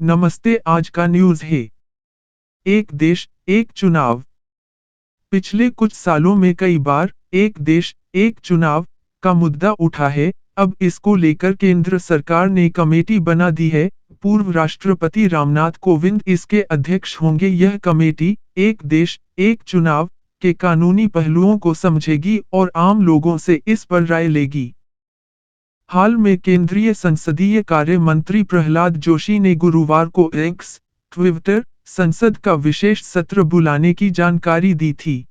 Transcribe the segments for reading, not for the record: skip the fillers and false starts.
नमस्ते। आज का न्यूज़ है एक देश एक चुनाव। पिछले कुछ सालों में कई बार एक देश एक चुनाव का मुद्दा उठा है। अब इसको लेकर केंद्र सरकार ने कमेटी बना दी है। पूर्व राष्ट्रपति रामनाथ कोविंद इसके अध्यक्ष होंगे। यह कमेटी एक देश एक चुनाव के कानूनी पहलुओं को समझेगी और आम लोगों से इस पर राय लेगी। हाल में केंद्रीय संसदीय कार्य मंत्री प्रहलाद जोशी ने गुरुवार को एक्स ट्विटर संसद का विशेष सत्र बुलाने की जानकारी दी थी।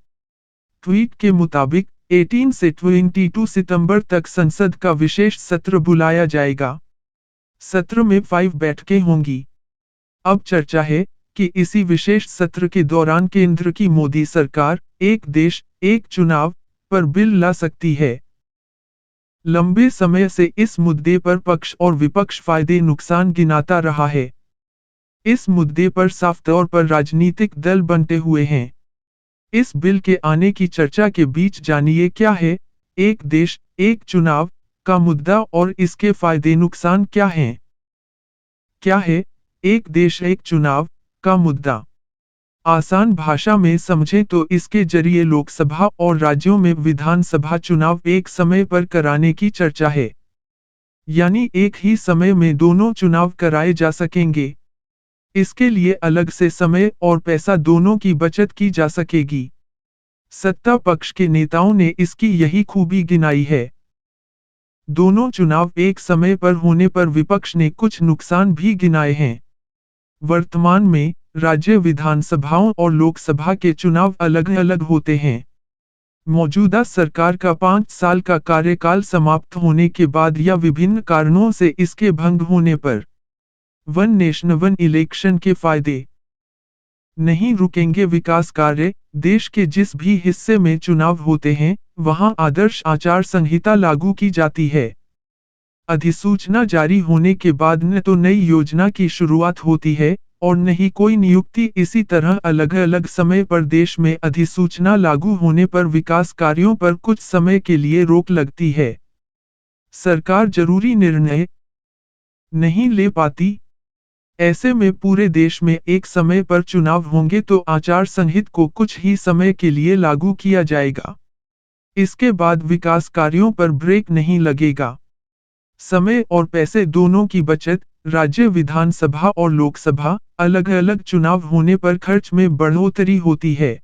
ट्वीट के मुताबिक 18 से 22 सितंबर तक संसद का विशेष सत्र बुलाया जाएगा। सत्र में 5 बैठकें होंगी। अब चर्चा है कि इसी विशेष सत्र के दौरान केंद्र की मोदी सरकार एक देश एक चुनाव पर बिल ला सकती है। लंबे समय से इस मुद्दे पर पक्ष और विपक्ष फायदे नुकसान गिनाता रहा है। इस मुद्दे पर साफ तौर पर राजनीतिक दल बंटे हुए हैं। इस बिल के आने की चर्चा के बीच जानिए क्या है एक देश एक चुनाव का मुद्दा और इसके फायदे नुकसान क्या हैं। क्या है एक देश एक चुनाव का मुद्दा? आसान भाषा में समझें तो इसके जरिए लोकसभा और राज्यों में विधानसभा चुनाव एक समय पर कराने की चर्चा है। यानी एक ही समय में दोनों चुनाव कराए जा सकेंगे। इसके लिए अलग से समय और पैसा दोनों की बचत की जा सकेगी। सत्ता पक्ष के नेताओं ने इसकी यही खूबी गिनाई है। दोनों चुनाव एक समय पर होने पर विपक्ष ने कुछ नुकसान भी गिनाए हैं। वर्तमान में राज्य विधानसभाओं और लोकसभा के चुनाव अलग अलग होते हैं। मौजूदा सरकार का 5 साल का कार्यकाल समाप्त होने के बाद या विभिन्न कारणों से इसके भंग होने पर वन नेशन वन इलेक्शन के फायदे। नहीं रुकेंगे विकास कार्य। देश के जिस भी हिस्से में चुनाव होते हैं वहां आदर्श आचार संहिता लागू की जाती है। अधिसूचना जारी होने के बाद न तो नई योजना की शुरुआत होती है और न ही कोई नियुक्ति। इसी तरह अलग अलग समय पर देश में अधिसूचना लागू होने पर विकास कार्यों पर कुछ समय के लिए रोक लगती है। सरकार जरूरी निर्णय नहीं ले पाती। ऐसे में पूरे देश में एक समय पर चुनाव होंगे तो आचार संहिता को कुछ ही समय के लिए लागू किया जाएगा। इसके बाद विकास कार्यों पर ब्रेक नहीं लगेगा। समय और पैसे दोनों की बचत। राज्य विधानसभा और लोकसभा अलग अलग चुनाव होने पर खर्च में बढ़ोतरी होती है।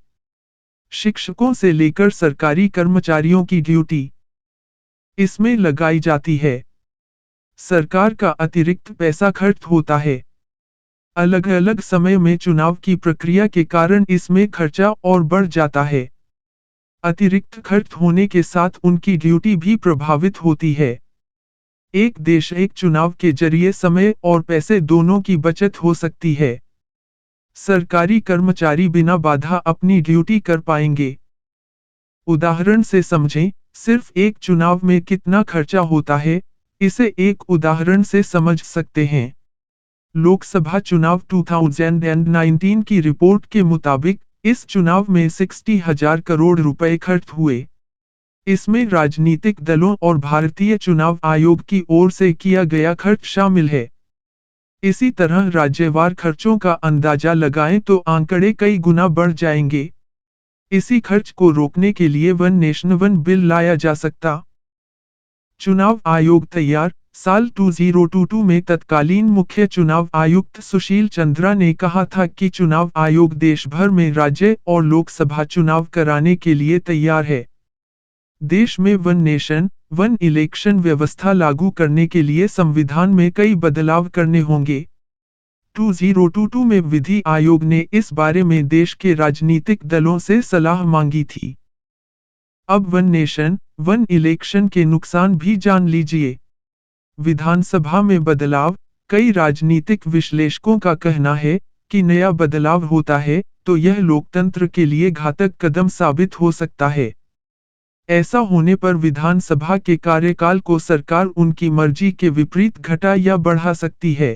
शिक्षकों से लेकर सरकारी कर्मचारियों की ड्यूटी इसमें लगाई जाती है। सरकार का अतिरिक्त पैसा खर्च होता है। अलग अलग समय में चुनाव की प्रक्रिया के कारण इसमें खर्चा और बढ़ जाता है। अतिरिक्त खर्च होने के साथ उनकी ड्यूटी भी प्रभावित होती है। एक देश एक चुनाव के जरिए समय और पैसे दोनों की बचत हो सकती है। सरकारी कर्मचारी बिना बाधा अपनी ड्यूटी कर पाएंगे। उदाहरण से समझें, सिर्फ एक चुनाव में कितना खर्चा होता है, इसे एक उदाहरण से समझ सकते हैं। लोकसभा चुनाव 2019 की रिपोर्ट के मुताबिक इस चुनाव में 60,000 करोड़ रुपए खर्च हुए। इसमें राजनीतिक दलों और भारतीय चुनाव आयोग की ओर से किया गया खर्च शामिल है। इसी तरह राज्यवार खर्चों का अंदाजा लगाएं तो आंकड़े कई गुना बढ़ जाएंगे। इसी खर्च को रोकने के लिए वन नेशन वन बिल लाया जा सकता। चुनाव आयोग तैयार। साल 2022 में तत्कालीन मुख्य चुनाव आयुक्त सुशील चंद्रा ने कहा था कि चुनाव आयोग देश भर में राज्य और लोकसभा चुनाव कराने के लिए तैयार है। देश में वन नेशन वन इलेक्शन व्यवस्था लागू करने के लिए संविधान में कई बदलाव करने होंगे। 2022 में विधि आयोग ने इस बारे में देश के राजनीतिक दलों से सलाह मांगी थी। अब वन नेशन वन इलेक्शन के नुकसान भी जान लीजिए। विधानसभा में बदलाव। कई राजनीतिक विश्लेषकों का कहना है कि नया बदलाव होता है तो यह लोकतंत्र के लिए घातक कदम साबित हो सकता है। ऐसा होने पर विधानसभा के कार्यकाल को सरकार उनकी मर्जी के विपरीत घटा या बढ़ा सकती है।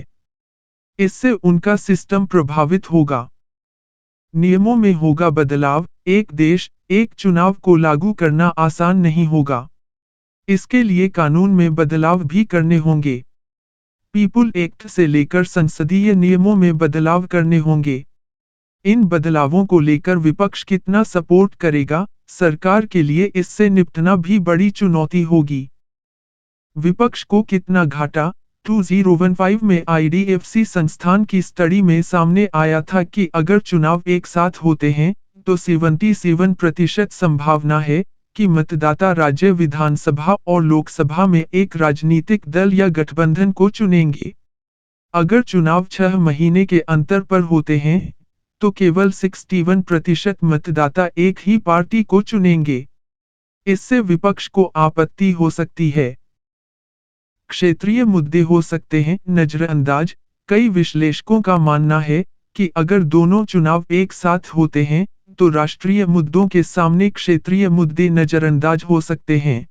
इससे उनका सिस्टम प्रभावित होगा। नियमों में होगा बदलाव। एक देश एक चुनाव को लागू करना आसान नहीं होगा। इसके लिए कानून में बदलाव भी करने होंगे। पीपुल एक्ट से लेकर संसदीय नियमों में बदलाव करने होंगे। इन बदलावों को लेकर विपक्ष कितना सपोर्ट करेगा, सरकार के लिए इससे निपटना भी बड़ी चुनौती होगी। विपक्ष को कितना घाटा। 2015 में आईडीएफसी संस्थान की स्टडी में सामने आया था कि अगर चुनाव एक साथ होते हैं, तो 77% संभावना है कि मतदाता राज्य विधानसभा और लोकसभा में एक राजनीतिक दल या गठबंधन को चुनेंगे। अगर चुनाव 6 महीने के अंतर पर होते हैं, तो केवल 61% मतदाता एक ही पार्टी को चुनेंगे। इससे विपक्ष को आपत्ति हो सकती है। क्षेत्रीय मुद्दे हो सकते हैं नजरअंदाज। कई विश्लेषकों का मानना है कि अगर दोनों चुनाव एक साथ होते हैं, तो राष्ट्रीय मुद्दों के सामने क्षेत्रीय मुद्दे नजरअंदाज हो सकते हैं।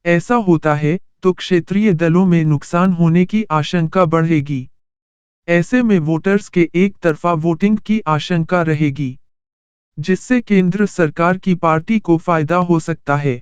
ऐसा होता है तो क्षेत्रीय दलों में नुकसान होने की आशंका बढ़ेगी। ऐसे में वोटर्स के एक तरफा वोटिंग की आशंका रहेगी, जिससे केंद्र सरकार की पार्टी को फायदा हो सकता है।